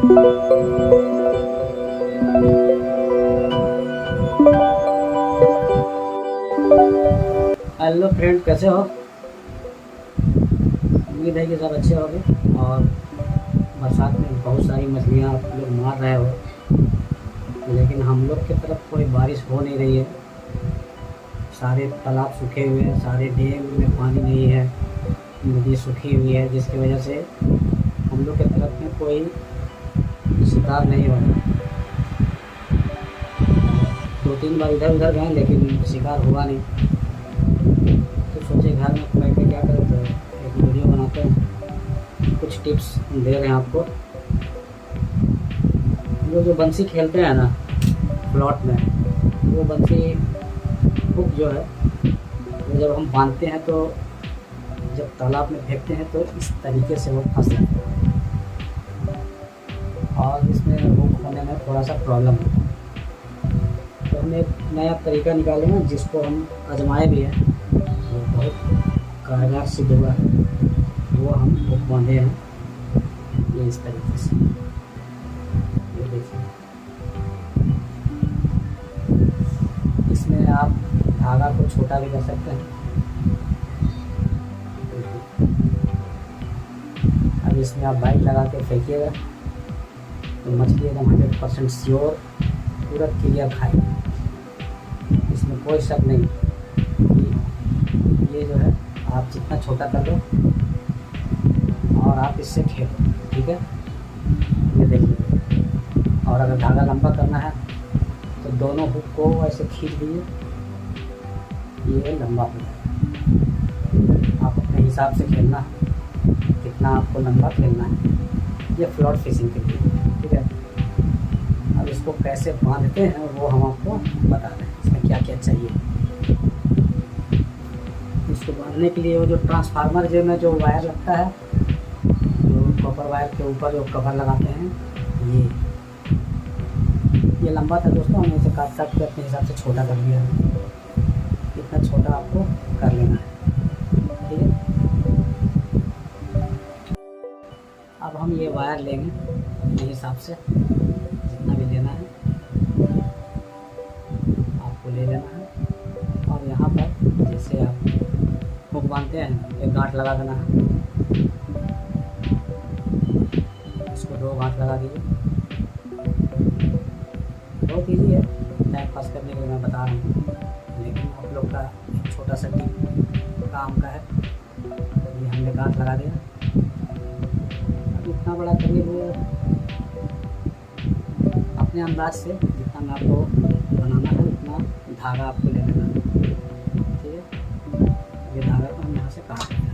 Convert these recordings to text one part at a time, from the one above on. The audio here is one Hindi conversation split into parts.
हेलो फ्रेंड, कैसे हो? उम्मीद है कि सब अच्छे होंगे। और बरसात में बहुत सारी मछलियाँ आप लोग मार रहे हो, लेकिन हम लोग की तरफ कोई बारिश हो नहीं रही है। सारे तालाब सूखे हुए हैं, सारे डैम में पानी नहीं है, नदी सूखी हुई है, जिसकी वजह से हम लोग की तरफ में कोई शिकार नहीं हो रहा। 2-3 बार इधर उधर गए, लेकिन शिकार हुआ नहीं। तो सोचे घर में बैठ के क्या करें, तो एक वीडियो बनाते हैं, कुछ टिप्स दे रहे हैं आपको। जो बंसी खेलते हैं ना प्लॉट में, वो बंसी हुक जो है, वो जब हम बांधते हैं तो जब तालाब में फेंकते हैं तो इस तरीके से वो फंस जाता है, और इसमें हुक होने में थोड़ा सा प्रॉब्लम होता है। तो हम एक नया तरीका निकाले हैं, जिसको हम आजमाए भी हैं, वो बहुत कारगर सिद्ध हुआ है। वो हम हुक बांधे हैं ये इस तरीके से, ये देखिए। इसमें आप धागा को छोटा भी कर सकते हैं। अब इसमें आप बाइक लगा के फेंकिएगा तो मछली एकदम 100% श्योर पूरा क्लियर खाएगी। इसमें कोई शक नहीं। ये जो है आप जितना छोटा कर लो और आप इससे खेलो, ठीक है। ये देखिए। और अगर धागा लंबा करना है तो दोनों हुक को ऐसे खींच दीजिए, ये लंबा हो जाएगा। आप अपने हिसाब से खेलना है कितना आपको लंबा खेलना है, ये फ्लॉट फिशिंग के लिए, ठीक है। अब इसको कैसे बांधते हैं वो हम आपको बता रहे हैं, इसमें क्या क्या चाहिए। इसको बांधने के लिए वो जो ट्रांसफार्मर जो में जो वायर लगता है, जो कॉपर वायर के ऊपर जो कवर लगाते हैं, ये लंबा था दोस्तों, हमने इसे काट के अपने हिसाब से छोटा कर लिया है। इतना छोटा आपको कर लेना है, ठीक है। अब हम ये वायर लेंगे अपने हिसाब से, जितना भी लेना है आपको ले लेना है। और यहाँ पर जैसे आप हुक बांधते हैं, एक गांठ लगा देना है, इसको 2 गांठ लगा दीजिए। बहुत ईजी है, टाइम पास करने के लिए मैं बता रहा हूँ, लेकिन आप लोग का एक छोटा सा टिप काम का है। ये हमने गांठ लगा दिया। अब इतना बड़ा करिए अपने अंदाज से, जितना में आपको बनाना है उतना धागा आपको ले लेना है, ठीक है। ये धागा को हम यहाँ से काट देंगे।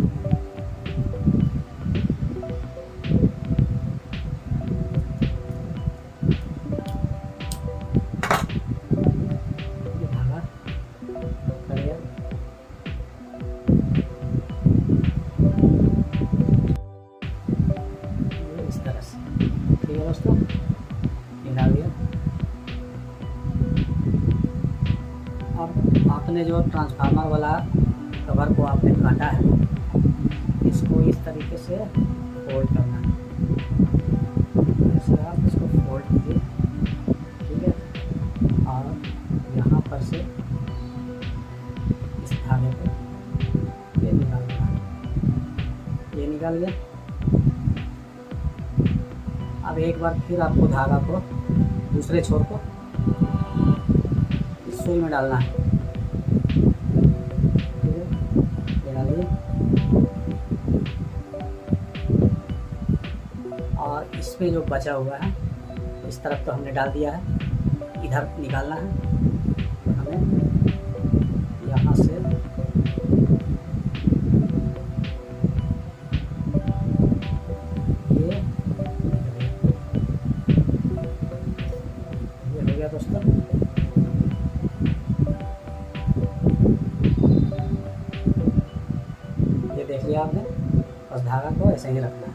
ये धागा कट गया। इस तरह से, ठीक है दोस्तों, ये डाल दिया। अब आपने जो ट्रांसफार्मर वाला कवर को आपने काटा है, इसको इस तरीके से फोल्ड करना है। ऐसे आप इसको फोल्ड कीजिए, ठीक है। और यहाँ पर से इस धागे पे ये निकाल देना है। ये निकाल गया। अब एक बार फिर आपको धागा को दूसरे छोर को इस सुई में डालना है, ठीक है। ये डालिए और इसमें जो बचा हुआ है, इस तरफ तो हमने डाल दिया है, इधर निकालना है। तो हमें यहाँ से ये हो गया दोस्तों। ये देख लिया आपने, बस धागा को ऐसे ही रखना है।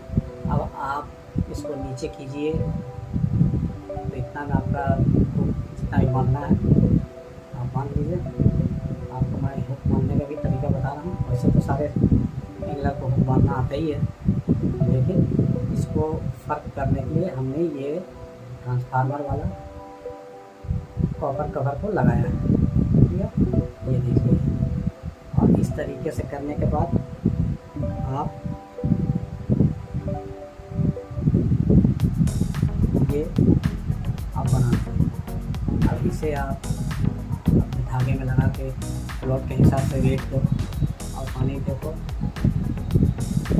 अब आप इसको नीचे कीजिए तो इतना में आपका जितना भी बांधना है आप बांध लीजिए। आपको मैं हुक बांधने का भी तरीका बता रहा हूँ। वैसे तो सारे एंगलर को हुक बांधना आता ही है, लेकिन इसको फ़र्क करने के लिए हमने ये ट्रांसफार्मर वाला कॉपर कवर को लगाया है। ठीक है, ये देखिए। और इस तरीके से करने के बाद आप ये आप बनाते हैं। अब इसे आप अपने धागे में लगा के प्लॉट के हिसाब से वेट दो और पानी देखो,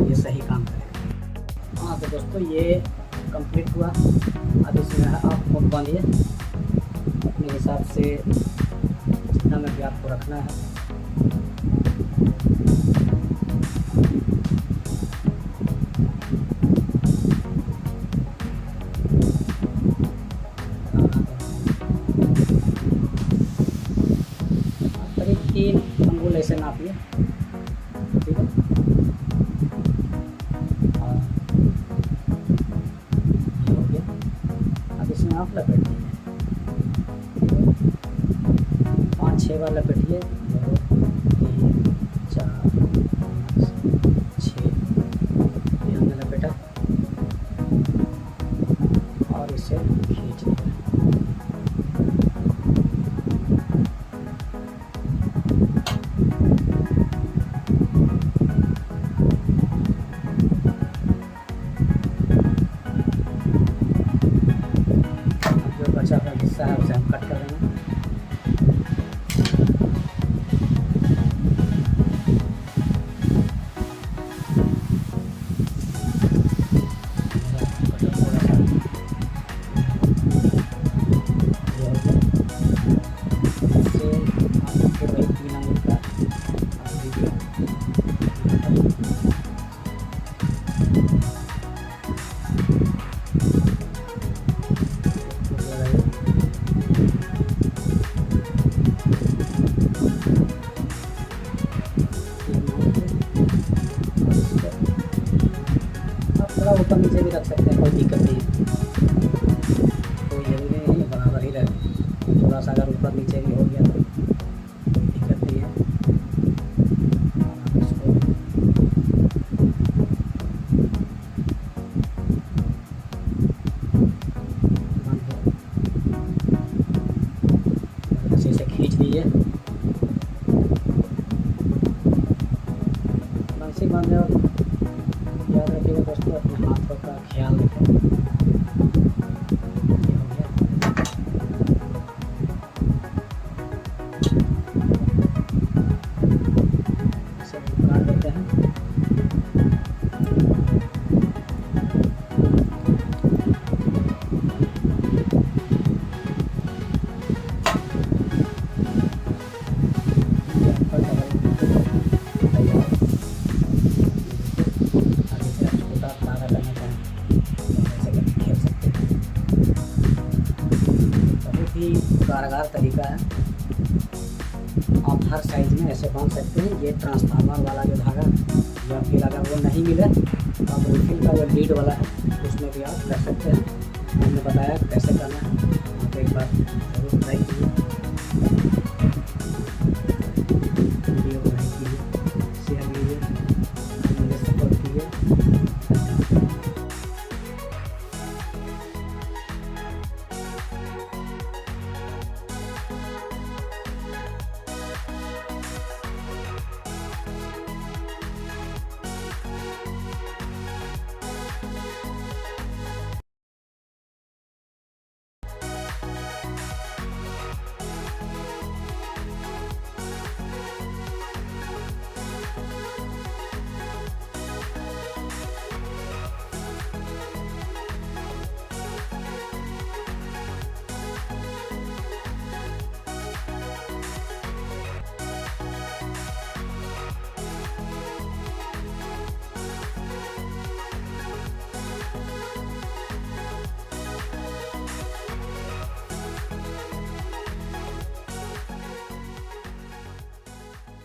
ये सही काम करेगा। हाँ तो दोस्तों ये कंप्लीट हुआ। अब इसमें आप हुक बांधिए अपने हिसाब से जितना में भी आपको रखना है। करीब 3 अंगुल ऐसे नापिए। ठीक है, और ये हो गया। अब इसमें आप लपेट दीजिए, 5-6 बार लपेटिए। 2 3 4 5 6 ये हमने लपेटा और इसे खींच लिया। जो बचा हुआ हिस्सा है उसे हम कट कर देंगे। थोड़ा ऊपर नीचे भी रख सकते हैं, कोई दिक्कत नहीं है। कोई जरूरी नहीं है बराबर ही रहे। थोड़ा सा अगर ऊपर नीचे भी हो गया तो कोई दिक्कत नहीं है। इसको अच्छे से खींच दीजिए। बंसी बांधे और याद रखिएगा दोस्तों, अपने हाथों का ख्याल रखें। ये हो गया। इसे काट देते हैं। कारगर तरीका है, आप हर साइज में ऐसे बांध सकते हैं। ये ट्रांसफार्मर वाला जो धागा, या फिर अगर वो नहीं मिले तो आप रिफिल का जो लीड वाला है उसमें भी आप कर सकते हैं। मैंने बताया कैसे करना है, आप एक बार जरूर ट्राई कीजिए।